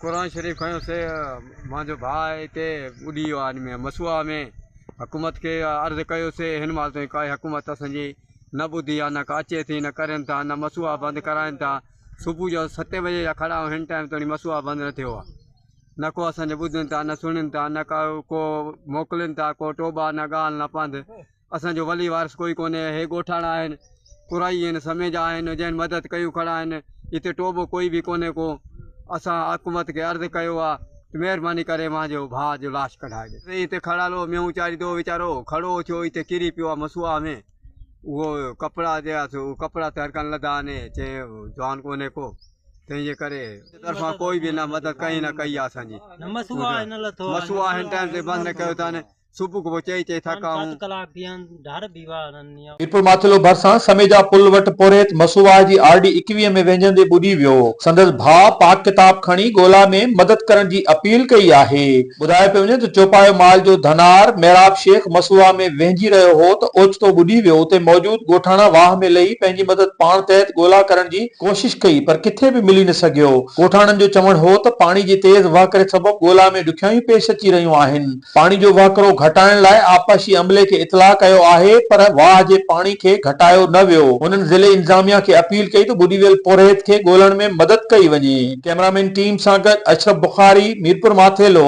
कुरान शरीफ खयों से मुंहिंजो भाउ हिते ॿुॾी वियो आहे में मसूआ में हुकूमत के अर्ज़ु कयो से हिन महिल ताईं काई हुकूमत असांजी न ॿुधी आहे, न का अचे थी, न करनि था, न मसूआ बंदि कराइनि था। सुबुह जो 7 बजे जा खड़ा हिन टाइम ताईं मसूआ बंदि न थियो आहे। न को असांजो ॿुधनि था, न सुणनि था, न को मोकिलनि था, को टोबा, न ॻाल्हि, न पंधु। असांजो वली वारस कोई कोन्हे। हे ॻोठाणा आहिनि, कुराई आहिनि, समेजा आहिनि, जंहिं मदद कयूं खड़ा आहिनि। हिते टोबो कोई बि कोन्हे को। असां हुकूमत खे अर्ज़ु कयो आहे महिरबानी करे मुंहिंजो भाउ जो लाश कढाए ॾे। हिते खड़ा लो म्यूं चाढ़ींदो वीचारो खड़ो थियो हिते किरी पियो आहे मसूआ में। उहो कपिड़ा कपिड़ा त हरकनि लधा आहिनि, चए जवान कोन्हे को, तंहिंजे करे तरफ़ां कोई बि न मदद कई न कई आहे असांजी। मसूआ हिन टाइम ते बंदि न कयो अथनि। सुबुह को चई थका मीरपुर माथिलो भरसां समेजा पुल वटि पोरेत मसूआ जी RD 21 में वेझंदे ॿुॾी वियो। संदसि भाउ पाक किताब खणी ॻोल्हा में मदद करण जी अपील कई आहे। ॿुधायो पियो वञे त चौपायो माल जो धनार मेहराब शेख मसूआ में वेझी रहियो हो त ओचितो ॿुॾी वियो। उते मौजूद ॻोठाणा वाह में लही पंहिंजी मदद पाण तहत ॻोल्हा करण जी कोशिश कई, पर किथे बि मिली न सघियो। ॻोठाणनि जो चवण हो त पाणी जी तेज़ वहकरे सबबि ॻोल्हा में ॾुखियाइयूं पेश अची रहियूं आहिनि। पाणी जो वहकरो घटाइण लाइ आपशी अमले खे इतला कयो आहे, पर वाह जे पाणी खे घटायो न वियो। उन्हनि ज़िले इंतजामिया खे अपील कई त ॿुॾी वियल पोरेत खे ॻोल्हण में मदद कई वञे। कैमरामैन टीम सां गॾु अशरफ बुखारी, मीरपुर माथेलो।